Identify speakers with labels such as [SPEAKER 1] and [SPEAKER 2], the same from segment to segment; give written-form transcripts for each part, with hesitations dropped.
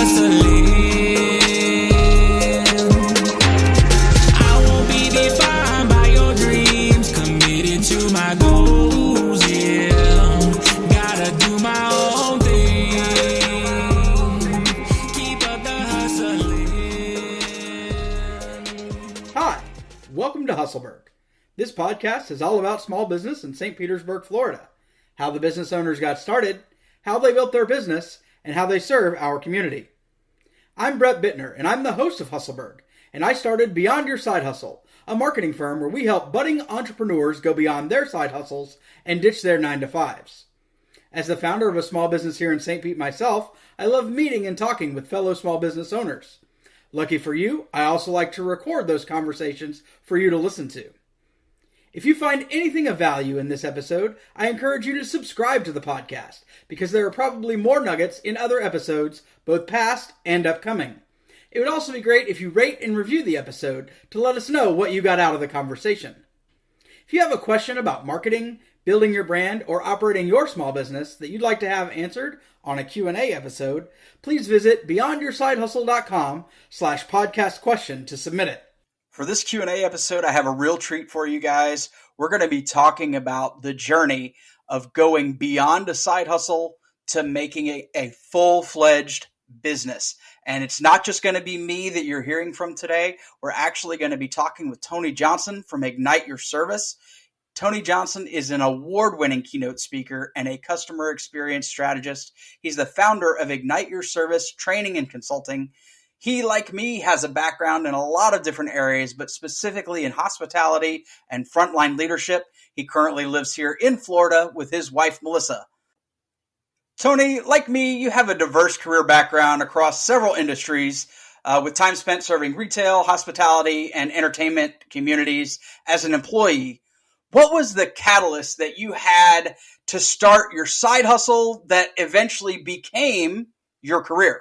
[SPEAKER 1] hustling. I won't be defined by your dreams, committed to my goals, yeah. Gotta do my own thing, keep up the hustling.
[SPEAKER 2] Hi, welcome to Hustleburg. This podcast is all about small business in St. Petersburg, Florida. How the business owners got started, how they built their business, and how they serve our community. I'm Brett Bittner, and I'm the host of Hustleburg, and I started Beyond Your Side Hustle, a marketing firm where we help budding entrepreneurs go beyond their side hustles and ditch their 9-to-5s. As the founder of a small business here in St. Pete myself, I love meeting and talking with fellow small business owners. Lucky for you, I also like to record those conversations for you to listen to. If you find anything of value in this episode, I encourage you to subscribe to the podcast, because there are probably more nuggets in other episodes, both past and upcoming. It would also be great if you rate and review the episode to let us know what you got out of the conversation. If you have a question about marketing, building your brand, or operating your small business that you'd like to have answered on a Q&A episode, please visit beyondyoursidehustle.com/podcast question to submit it.
[SPEAKER 3] For this Q&A episode, I have a real treat for you guys. We're going to be talking about the journey of going beyond a side hustle to making a full-fledged business. And it's not just going to be me that you're hearing from today. We're actually going to be talking with Tony Johnson from Ignite Your Service. Tony Johnson is an award-winning keynote speaker and a customer experience strategist. He's the founder of Ignite Your Service Training and Consulting. He, like me, has a background in a lot of different areas, but specifically in hospitality and frontline leadership. He currently lives here in Florida with his wife, Melissa. Tony, like me, you have a diverse career background across several industries, with time spent serving retail, hospitality, and entertainment communities as an employee. What was the catalyst that you had to start your side hustle that eventually became your career?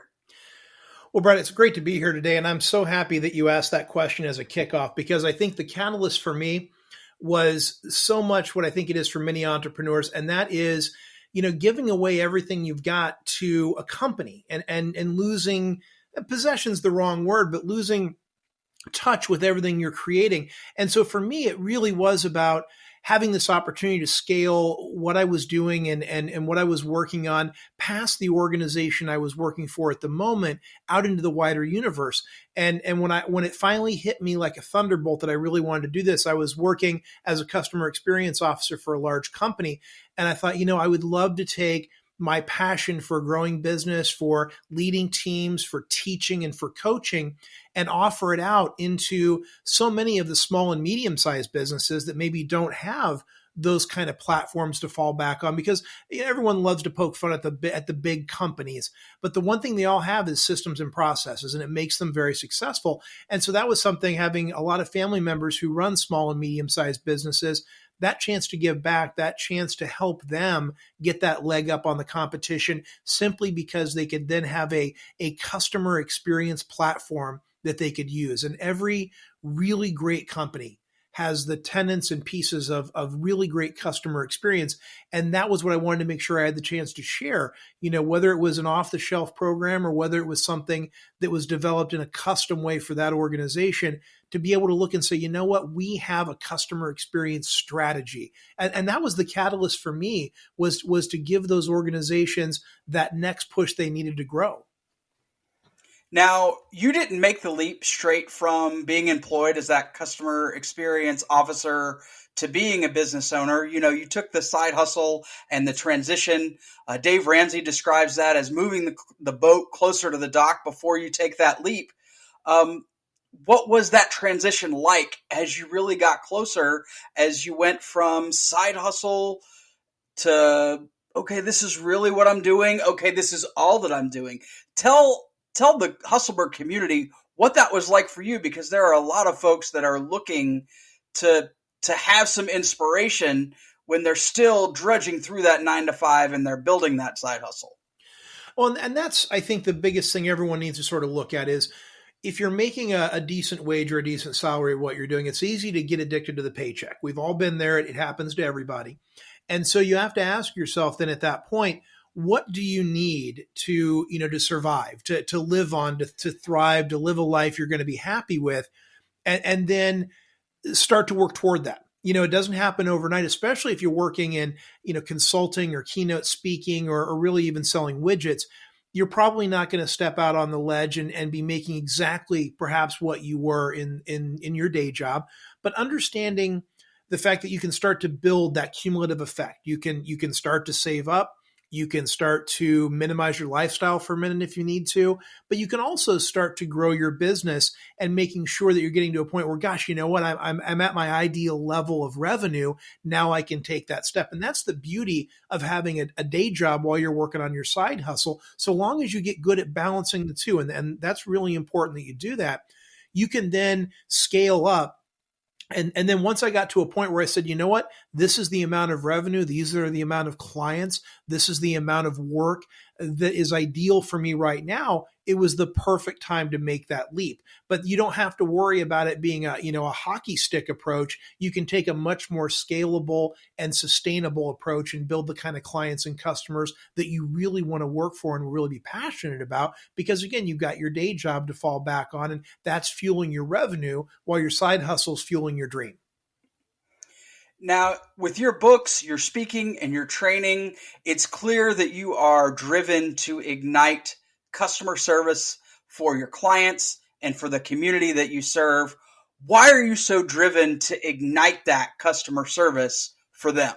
[SPEAKER 4] Well, Brett, it's great to be here today, and I'm so happy that you asked that question as a kickoff, because I think the catalyst for me was so much what I think it is for many entrepreneurs, and that is, giving away everything you've got to a company and losing possession's the wrong word, but losing touch with everything you're creating. And so for me, it really was about having this opportunity to scale what I was doing and what I was working on past the organization I was working for at the moment out into the wider universe. And when it finally hit me like a thunderbolt that I really wanted to do this, I was working as a customer experience officer for a large company. And I thought, I would love to take my passion for growing business, for leading teams, for teaching, and for coaching, and offer it out into so many of the small and medium-sized businesses that maybe don't have those kind of platforms to fall back on, because everyone loves to poke fun at the big companies. But the one thing they all have is systems and processes, and it makes them very successful. And so that was something, having a lot of family members who run small and medium-sized businesses, that chance to give back, that chance to help them get that leg up on the competition, simply because they could then have a customer experience platform that they could use. And every really great company has the tenets and pieces of really great customer experience. And that was what I wanted to make sure I had the chance to share, whether it was an off-the-shelf program or whether it was something that was developed in a custom way for that organization, to be able to look and say, we have a customer experience strategy. And that was the catalyst for me, was to give those organizations that next push they needed to grow.
[SPEAKER 3] Now, you didn't make the leap straight from being employed as that customer experience officer to being a business owner. You took the side hustle and the transition. Dave Ramsey describes that as moving the boat closer to the dock before you take that leap. What was that transition like as you really got closer, as you went from side hustle to, okay, this is really what I'm doing. Okay, this is all that I'm doing. Tell the Hustleburg community what that was like for you, because there are a lot of folks that are looking to have some inspiration when they're still drudging through that 9-to-5 and they're building that side hustle.
[SPEAKER 4] Well, and that's, I think, the biggest thing everyone needs to sort of look at is, if you're making a decent wage or a decent salary of what you're doing, it's easy to get addicted to the paycheck. We've all been there. It happens to everybody. And so you have to ask yourself then at that point, what do you need to, to survive, to live on, to thrive, to live a life you're going to be happy with, and then start to work toward that. It doesn't happen overnight, especially if you're working in, consulting or keynote speaking or really even selling widgets. You're probably not going to step out on the ledge and be making exactly perhaps what you were in your day job, but understanding the fact that you can start to build that cumulative effect. You can start to save up. You can start to minimize your lifestyle for a minute if you need to, but you can also start to grow your business and making sure that you're getting to a point where, gosh, you know what, I'm at my ideal level of revenue. Now I can take that step. And that's the beauty of having a day job while you're working on your side hustle. So long as you get good at balancing the two, and that's really important that you do that, you can then scale up. And then once I got to a point where I said, you know what, this is the amount of revenue, these are the amount of clients, this is the amount of work that is ideal for me right now, it was the perfect time to make that leap. But you don't have to worry about it being a hockey stick approach. You can take a much more scalable and sustainable approach and build the kind of clients and customers that you really want to work for and really be passionate about. Because again, you've got your day job to fall back on, and that's fueling your revenue while your side hustle is fueling your dream.
[SPEAKER 3] Now, with your books, your speaking, and your training, it's clear that you are driven to ignite customer service for your clients and for the community that you serve. Why are you so driven to ignite that customer service for them?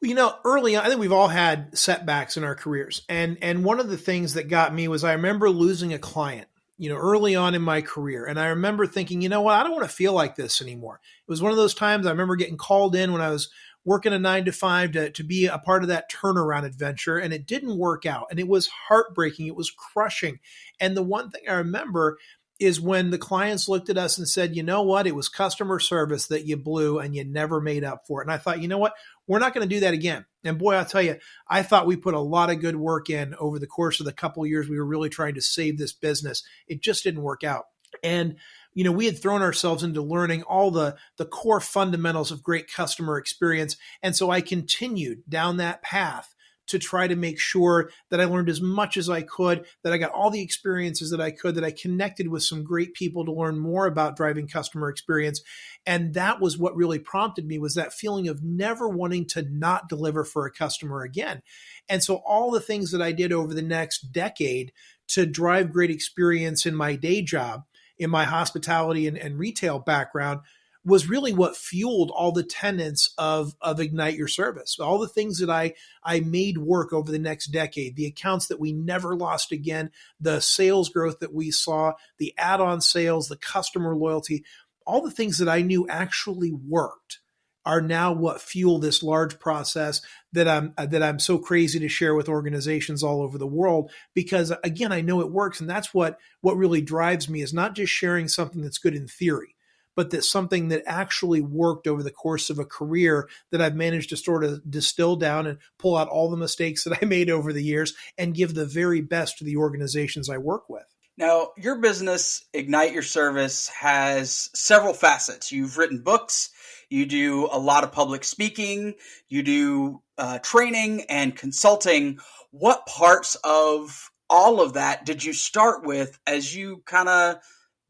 [SPEAKER 4] Early on, I think we've all had setbacks in our careers. And one of the things that got me was I remember losing a client, early on in my career. And I remember thinking, you know what, I don't want to feel like this anymore. It was one of those times I remember getting called in when I was working a 9-to-5 to be a part of that turnaround adventure. And it didn't work out. And it was heartbreaking. It was crushing. And the one thing I remember is when the clients looked at us and said, you know what, it was customer service that you blew and you never made up for it. And I thought, you know what, we're not going to do that again. And boy, I'll tell you, I thought we put a lot of good work in over the course of the couple of years we were really trying to save this business. It just didn't work out. And we had thrown ourselves into learning all the core fundamentals of great customer experience. And so I continued down that path to try to make sure that I learned as much as I could, that I got all the experiences that I could, that I connected with some great people to learn more about driving customer experience. And that was what really prompted me, was that feeling of never wanting to not deliver for a customer again. And so all the things that I did over the next decade to drive great experience in my day job, in my hospitality and retail background, was really what fueled all the tenets of Ignite Your Service. All the things that I made work over the next decade, the accounts that we never lost again, the sales growth that we saw, the add-on sales, the customer loyalty, all the things that I knew actually worked are now what fuel this large process that I'm so crazy to share with organizations all over the world, because again, I know it works. And that's what really drives me, is not just sharing something that's good in theory, but that's something that actually worked over the course of a career that I've managed to sort of distill down and pull out all the mistakes that I made over the years and give the very best to the organizations I work with.
[SPEAKER 3] Now, your business, Ignite Your Service, has several facets. You've written books, you do a lot of public speaking, you do training and consulting. What parts of all of that did you start with as you kind of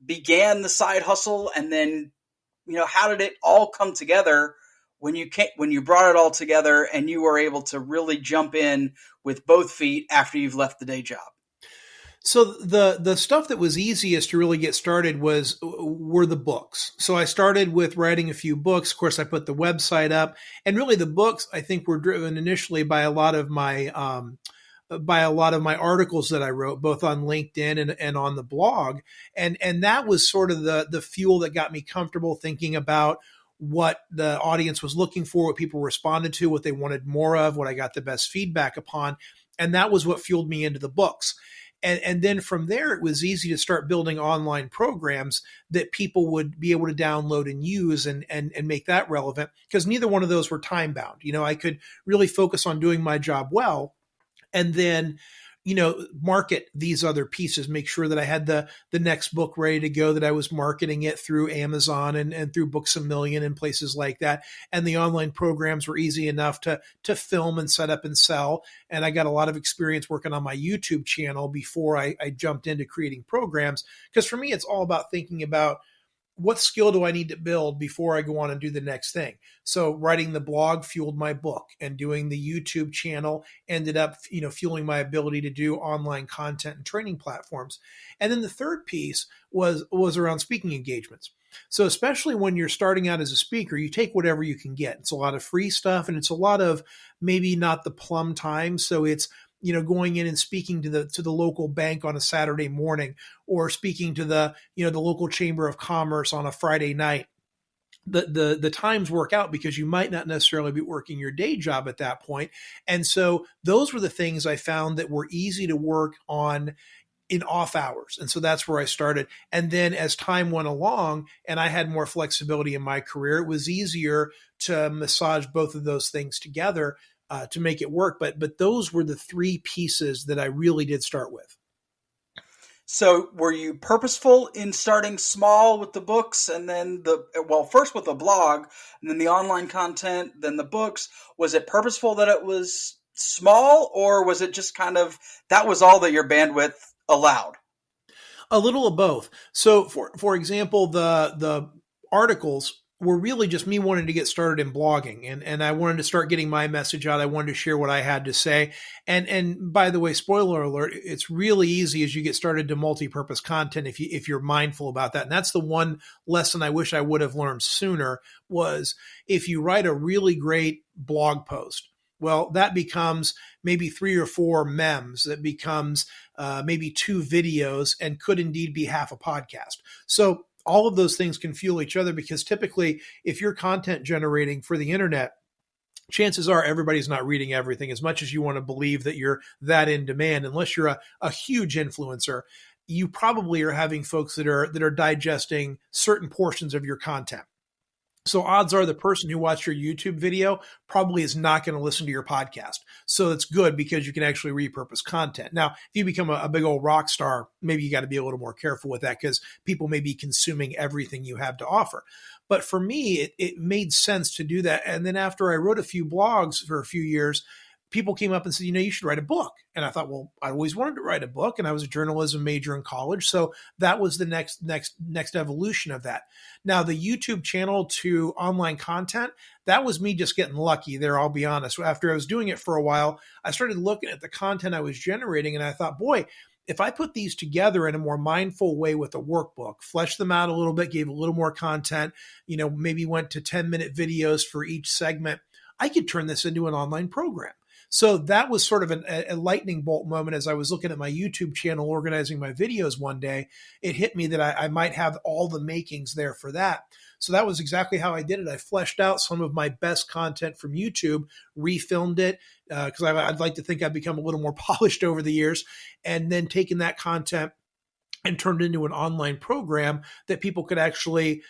[SPEAKER 3] began the side hustle? And then, how did it all come together when you brought it all together and you were able to really jump in with both feet after you've left the day job?
[SPEAKER 4] So the stuff that was easiest to really get started were the books. So I started with writing a few books. Of course, I put the website up, and really the books, I think, were driven initially by a lot of my articles that I wrote, both on LinkedIn and on the blog. And that was sort of the fuel that got me comfortable thinking about what the audience was looking for, what people responded to, what they wanted more of, what I got the best feedback upon. And that was what fueled me into the books. And then from there, it was easy to start building online programs that people would be able to download and use and make that relevant, because neither one of those were time bound. I could really focus on doing my job well, and then market these other pieces, make sure that I had the next book ready to go, that I was marketing it through Amazon and through Books A Million and places like that. And the online programs were easy enough to film and set up and sell. And I got a lot of experience working on my YouTube channel before I jumped into creating programs. Because for me, it's all about thinking about, what skill do I need to build before I go on and do the next thing? So writing the blog fueled my book, and doing the YouTube channel ended up, fueling my ability to do online content and training platforms. And then the third piece was around speaking engagements. So especially when you're starting out as a speaker, you take whatever you can get. It's a lot of free stuff, and it's a lot of maybe not the plum time. So it's, going in and speaking to the local bank on a Saturday morning, or speaking to the local chamber of commerce on a Friday night. The times work out because you might not necessarily be working your day job at that point. And so those were the things I found that were easy to work on in off hours. And so that's where I started. And then as time went along and I had more flexibility in my career, it was easier to massage both of those things together to make it work. But those were the three pieces that I really did start with.
[SPEAKER 3] So were you purposeful in starting small with the books, and then first with the blog and then the online content, then the books? Was it purposeful that it was small, or was it just kind of, that was all that your bandwidth allowed?
[SPEAKER 4] A little of both. So for example, the articles were really just me wanting to get started in blogging, and I wanted to start getting my message out. I wanted to share what I had to say. And by the way, spoiler alert, it's really easy as you get started to multi-purpose content if you're mindful about that. And that's the one lesson I wish I would have learned sooner, was if you write a really great blog post, well, that becomes maybe 3 or 4 memes. That becomes maybe 2 videos, and could indeed be half a podcast. So all of those things can fuel each other, because typically if you're content generating for the internet, chances are everybody's not reading everything. As much as you want to believe that you're that in demand, unless you're a huge influencer, you probably are having folks that are digesting certain portions of your content. So odds are the person who watched your YouTube video probably is not going to listen to your podcast. So it's good because you can actually repurpose content. Now, if you become a big old rock star, maybe you got to be a little more careful with that, because people may be consuming everything you have to offer. But for me, it made sense to do that. And then after I wrote a few blogs for a few years, people came up and said, you should write a book. And I thought, well, I always wanted to write a book, and I was a journalism major in college. So that was the next evolution of that. Now, the YouTube channel to online content, that was me just getting lucky there, I'll be honest. After I was doing it for a while, I started looking at the content I was generating, and I thought, boy, if I put these together in a more mindful way with a workbook, fleshed them out a little bit, gave a little more content, maybe went to 10-minute videos for each segment, I could turn this into an online program. So that was sort of a lightning bolt moment as I was looking at my YouTube channel, organizing my videos one day. It hit me that I might have all the makings there for that. So that was exactly how I did it. I fleshed out some of my best content from YouTube, refilmed it, because I'd like to think I've become a little more polished over the years, and then taken that content and turned it into an online program that people could actually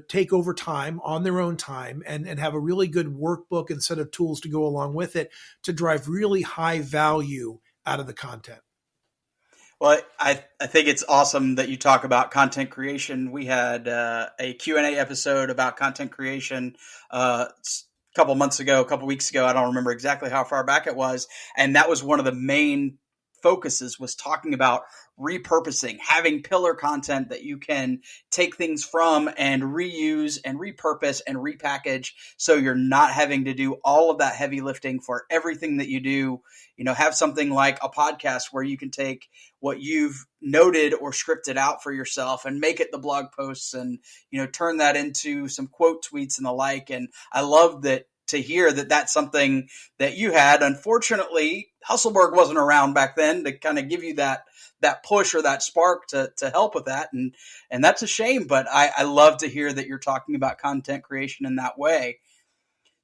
[SPEAKER 4] take over time, on their own time, and have a really good workbook and set of tools to go along with it to drive really high value out of the content.
[SPEAKER 3] Well, I think it's awesome that you talk about content creation. We had a Q&A episode about content creation a couple weeks ago. I don't remember exactly how far back it was. And that was one of the main focuses, was talking about repurposing, having pillar content that you can take things from and reuse and repurpose and repackage, so you're not having to do all of that heavy lifting for everything that you do. Have something like a podcast where you can take what you've noted or scripted out for yourself and make it the blog posts, and turn that into some quote tweets and the like. And I love that, to hear that that's something that you had. Unfortunately, Hustleburg wasn't around back then to kind of give you that push or that spark to help with that. And that's a shame, but I love to hear that you're talking about content creation in that way.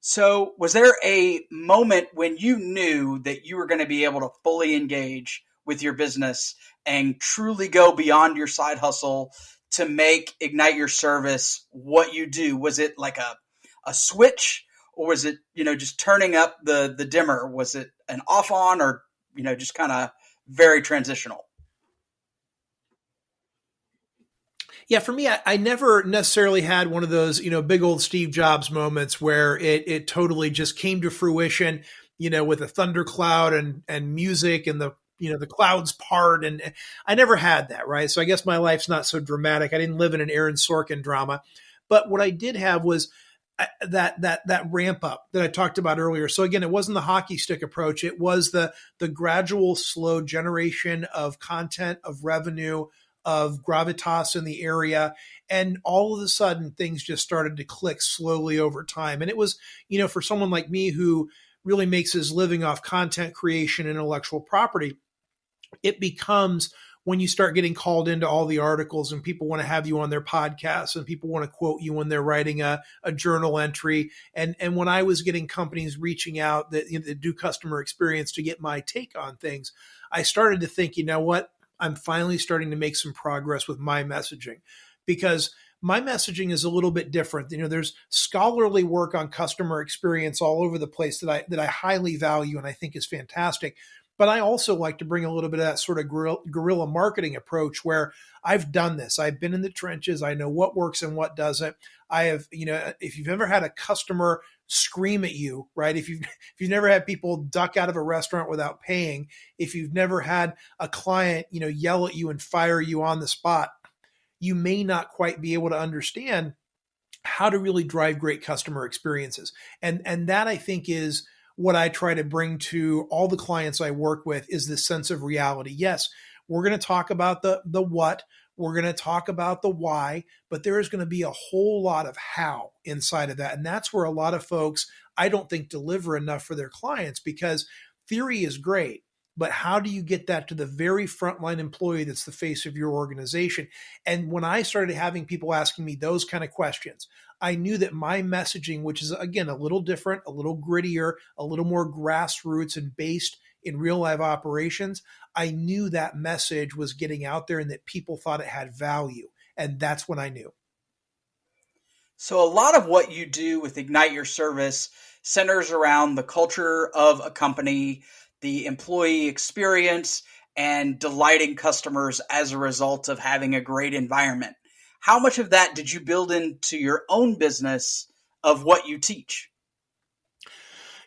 [SPEAKER 3] So was there a moment when you knew that you were going to be able to fully engage with your business and truly go beyond your side hustle to make Ignite Your Service what you do? Was it like a switch, or was it, just turning up the dimmer? Was it an off on, or, just kind of very transitional.
[SPEAKER 4] Yeah, for me, I never necessarily had one of those, big old Steve Jobs moments where it totally just came to fruition, with a thundercloud and music and the clouds part. And I never had that, right? So I guess my life's not so dramatic. I didn't live in an Aaron Sorkin drama. But what I did have was that ramp up that I talked about earlier. So again, it wasn't the hockey stick approach. It was the gradual, slow generation of content, of revenue, of gravitas in the area. And all of a sudden, things just started to click slowly over time. And it was, for someone like me who really makes his living off content creation and intellectual property, it becomes when you start getting called into all the articles and people want to have you on their podcasts and people want to quote you when they're writing a journal entry. And when I was getting companies reaching out that do customer experience to get my take on things, I started to think, you know what? I'm finally starting to make some progress with my messaging, because my messaging is a little bit different. There's scholarly work on customer experience all over the place that I highly value and I think is fantastic. But I also like to bring a little bit of that sort of guerrilla marketing approach where I've done this. I've been in the trenches. I know what works and what doesn't. I have, if you've ever had a customer scream at you, right? If you've never had people duck out of a restaurant without paying, if you've never had a client, yell at you and fire you on the spot, you may not quite be able to understand how to really drive great customer experiences. And that, I think, is what I try to bring to all the clients I work with, is this sense of reality. Yes, we're going to talk about the what, we're going to talk about the why, but there is going to be a whole lot of how inside of that. And that's where a lot of folks, I don't think, deliver enough for their clients, because theory is great, but how do you get that to the very frontline employee that's the face of your organization? And when I started having people asking me those kind of questions, I knew that my messaging, which is, again, a little different, a little grittier, a little more grassroots and based in real life operations, I knew that message was getting out there and that people thought it had value. And that's when I knew.
[SPEAKER 3] So a lot of what you do with Ignite Your Service centers around the culture of a company, the employee experience, and delighting customers as a result of having a great environment. How much of that did you build into your own business of what you teach?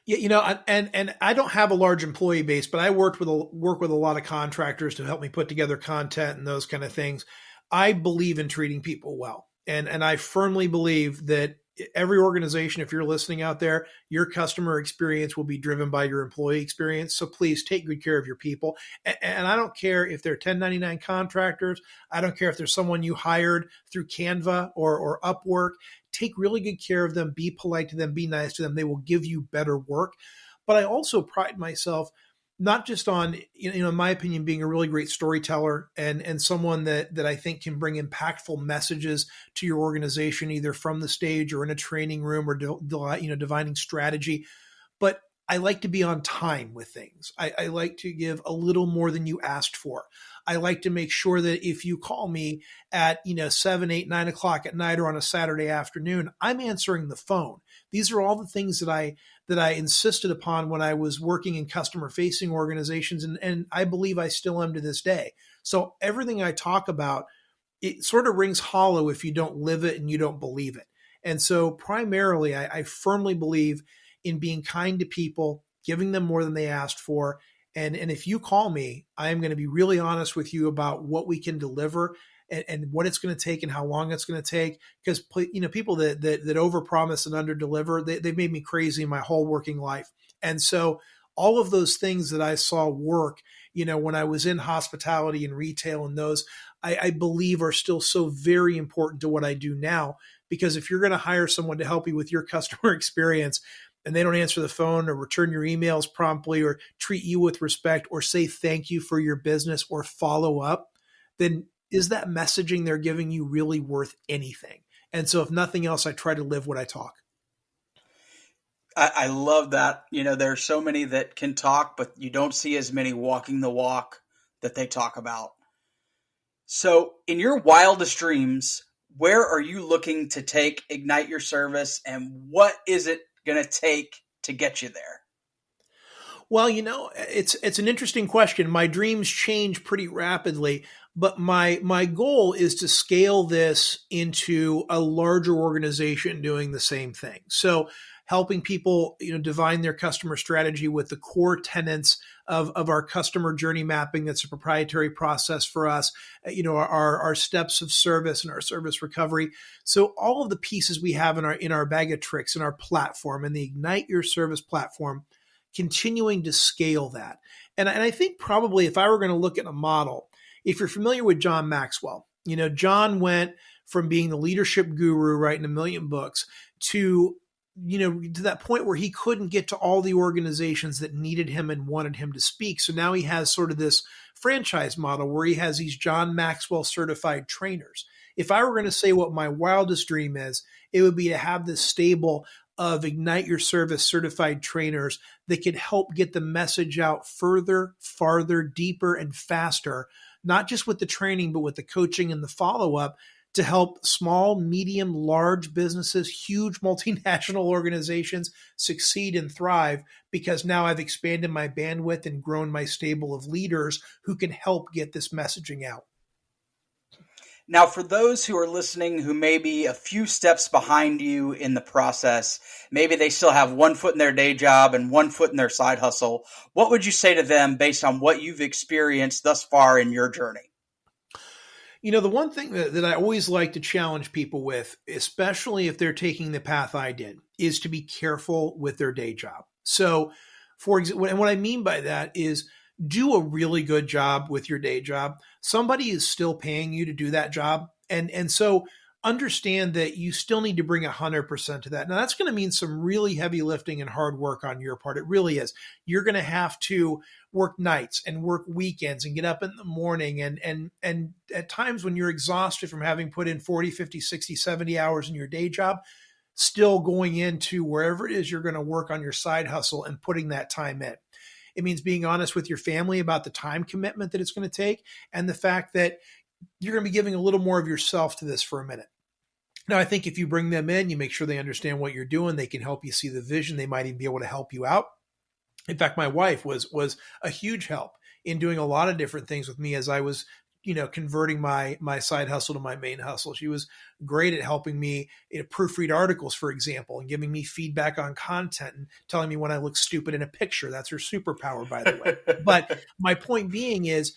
[SPEAKER 4] Yeah, and I don't have a large employee base, but I work with a lot of contractors to help me put together content and those kind of things. I believe in treating people well. And I firmly believe that every organization, if you're listening out there, your customer experience will be driven by your employee experience. So please take good care of your people. And I don't care if they're 1099 contractors. I don't care if there's someone you hired through Canva or Upwork. Take really good care of them. Be polite to them. Be nice to them. They will give you better work. But I also pride myself not just on, in my opinion, being a really great storyteller and someone that I think can bring impactful messages to your organization, either from the stage or in a training room or, divining strategy. But I like to be on time with things. I like to give a little more than you asked for. I like to make sure that if you call me at 7, 8, 9 o'clock at night or on a Saturday afternoon, I'm answering the phone. These are all the things that I insisted upon when I was working in customer facing organizations. And I believe I still am to this day. So everything I talk about, it sort of rings hollow if you don't live it and you don't believe it. And so primarily, I firmly believe in being kind to people, giving them more than they asked for. And if you call me, I am going to be really honest with you about what we can deliver and what it's going to take and how long it's going to take. Because people that overpromise and underdeliver, they've made me crazy my whole working life. And so all of those things that I saw work, when I was in hospitality and retail and those, I believe are still so very important to what I do now. Because if you're going to hire someone to help you with your customer experience, and they don't answer the phone or return your emails promptly or treat you with respect or say thank you for your business or follow up, then is that messaging they're giving you really worth anything? And so if nothing else, I try to live what I talk.
[SPEAKER 3] I love that. There are so many that can talk, but you don't see as many walking the walk that they talk about. So in your wildest dreams, where are you looking to take Ignite Your Service, and what is it going to take to get you there?
[SPEAKER 4] Well, it's an interesting question. My dreams change pretty rapidly, but my goal is to scale this into a larger organization doing the same thing. So helping people, define their customer strategy with the core tenets of our customer journey mapping. That's a proprietary process for us, our steps of service and our service recovery. So all of the pieces we have in our bag of tricks in our platform and the Ignite Your Service platform, continuing to scale that. And I think probably if I were going to look at a model, if you're familiar with John Maxwell, John went from being the leadership guru, writing a million books, to that point where he couldn't get to all the organizations that needed him and wanted him to speak. So now he has sort of this franchise model where he has these John Maxwell certified trainers. If I were going to say what my wildest dream is, it would be to have this stable of Ignite Your Service certified trainers that can help get the message out further, farther, deeper, and faster, not just with the training, but with the coaching and the follow-up to help small, medium, large businesses, huge multinational organizations succeed and thrive, because now I've expanded my bandwidth and grown my stable of leaders who can help get this messaging out.
[SPEAKER 3] Now, for those who are listening who may be a few steps behind you in the process, maybe they still have one foot in their day job and one foot in their side hustle, what would you say to them based on what you've experienced thus far in your journey?
[SPEAKER 4] The one thing that I always like to challenge people with, especially if they're taking the path I did, is to be careful with their day job. So, for example, and what I mean by that is do a really good job with your day job. Somebody is still paying you to do that job. And so understand that you still need to bring 100% to that. Now, that's going to mean some really heavy lifting and hard work on your part. It really is. You're going to have to work nights and work weekends and get up in the morning. And at times when you're exhausted from having put in 40, 50, 60, 70 hours in your day job, still going into wherever it is you're going to work on your side hustle and putting that time in. It means being honest with your family about the time commitment that it's going to take and the fact that you're going to be giving a little more of yourself to this for a minute. Now, I think if you bring them in, you make sure they understand what you're doing. They can help you see the vision. They might even be able to help you out. In fact, my wife was a huge help in doing a lot of different things with me as I was, converting my side hustle to my main hustle. She was great at helping me proofread articles, for example, and giving me feedback on content and telling me when I look stupid in a picture. That's her superpower, by the way. But my point being is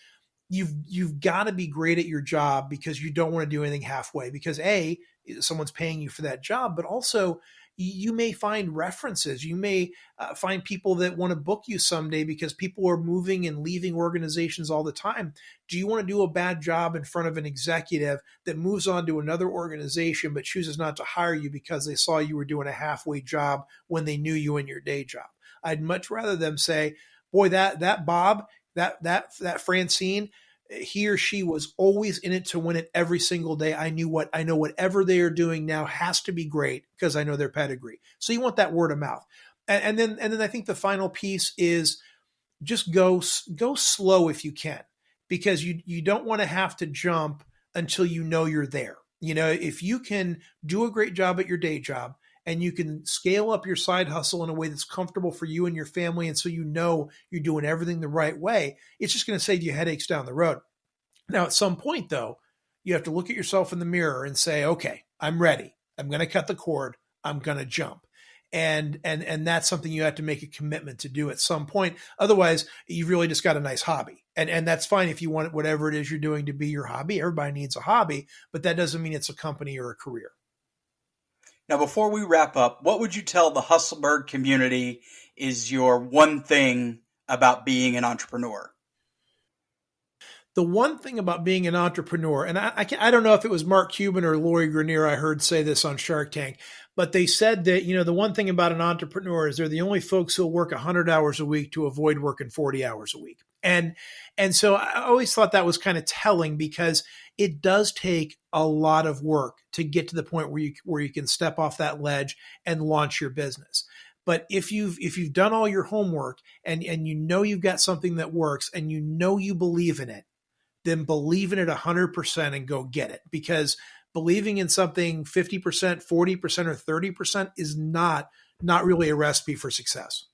[SPEAKER 4] you've got to be great at your job because you don't want to do anything halfway because A, someone's paying you for that job, but also you may find references. You may find people that want to book you someday because people are moving and leaving organizations all the time. Do you want to do a bad job in front of an executive that moves on to another organization but chooses not to hire you because they saw you were doing a halfway job when they knew you in your day job? I'd much rather them say, boy, that Bob, that Francine, he or she was always in it to win it every single day. I know whatever they are doing now has to be great because I know their pedigree. So you want that word of mouth. And then I think the final piece is just go slow if you can, because you don't want to have to jump until you know you're there. If you can do a great job at your day job and you can scale up your side hustle in a way that's comfortable for you and your family, and so you're doing everything the right way, it's just going to save you headaches down the road. Now, at some point, though, you have to look at yourself in the mirror and say, okay, I'm ready. I'm going to cut the cord. I'm going to jump. And that's something you have to make a commitment to do at some point. Otherwise, you've really just got a nice hobby. And that's fine if you want whatever it is you're doing to be your hobby. Everybody needs a hobby, but that doesn't mean it's a company or a career.
[SPEAKER 3] Now, before we wrap up, what would you tell the Hustleburg community is your one thing about being an entrepreneur?
[SPEAKER 4] The one thing about being an entrepreneur, and I don't know if it was Mark Cuban or Lori Grenier I heard say this on Shark Tank, but they said that, the one thing about an entrepreneur is they're the only folks who'll work 100 hours a week to avoid working 40 hours a week. And so I always thought that was kind of telling because it does take a lot of work to get to the point where you can step off that ledge and launch your business. But if you've done all your homework and you've got something that works and you believe in it, then believe in it 100% and go get it. Because believing in something 50%, 40%, or 30% is not really a recipe for success.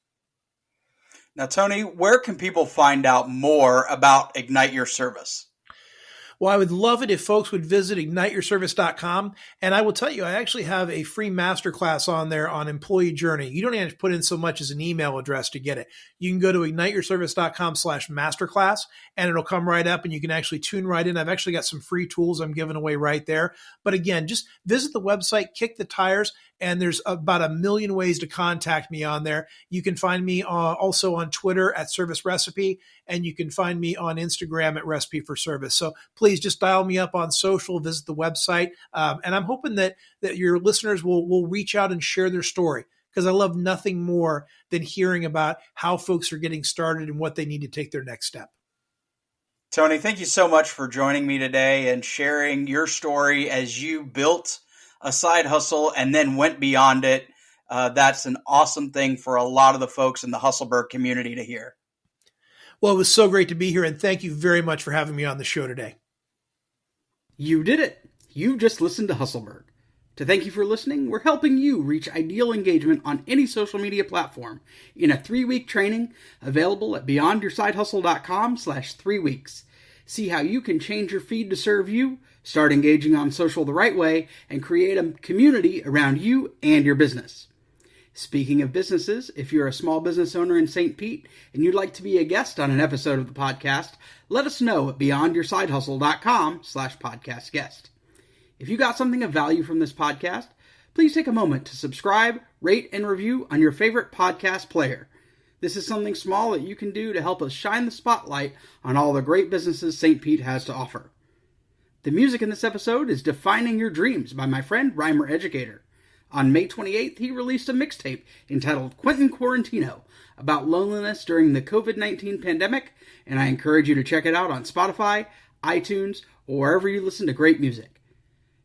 [SPEAKER 3] Now, Tony, where can people find out more about Ignite Your Service?
[SPEAKER 4] Well, I would love it if folks would visit igniteyourservice.com. And I will tell you, I actually have a free masterclass on there on employee journey. You don't have to put in so much as an email address to get it. You can go to igniteyourservice.com/masterclass and it'll come right up and you can actually tune right in. I've actually got some free tools I'm giving away right there. But again, just visit the website, kick the tires, and there's about 1 million ways to contact me on there. You can find me also on Twitter at Service Recipe, and you can find me on Instagram at Recipe for Service. So please just dial me up on social, visit the website. And I'm hoping that your listeners will reach out and share their story, because I love nothing more than hearing about how folks are getting started and what they need to take their next step.
[SPEAKER 3] Tony, thank you so much for joining me today and sharing your story as you built a side hustle and then went beyond it. That's an awesome thing for a lot of the folks in the Hustleburg community to hear.
[SPEAKER 4] Well, it was so great to be here, and thank you very much for having me on the show today.
[SPEAKER 2] You did it. You just listened to Hustleburg. To thank you for listening, we're helping you reach ideal engagement on any social media platform in a 3-week training available at beyondyoursidehustle.com/3 weeks. See how you can change your feed to serve you, start engaging on social the right way, and create a community around you and your business. Speaking of businesses, if you're a small business owner in St. Pete and you'd like to be a guest on an episode of the podcast, let us know at beyondyoursidehustle.com/podcast guest. If you got something of value from this podcast, please take a moment to subscribe, rate, and review on your favorite podcast player. This is something small that you can do to help us shine the spotlight on all the great businesses St. Pete has to offer. The music in this episode is Defining Your Dreams by my friend Rhymer Educator. On May 28th, he released a mixtape entitled Quentin Quarantino about loneliness during the COVID-19 pandemic, and I encourage you to check it out on Spotify, iTunes, or wherever you listen to great music.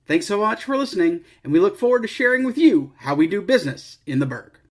[SPEAKER 2] Thanks so much for listening, and we look forward to sharing with you how we do business in the Burg.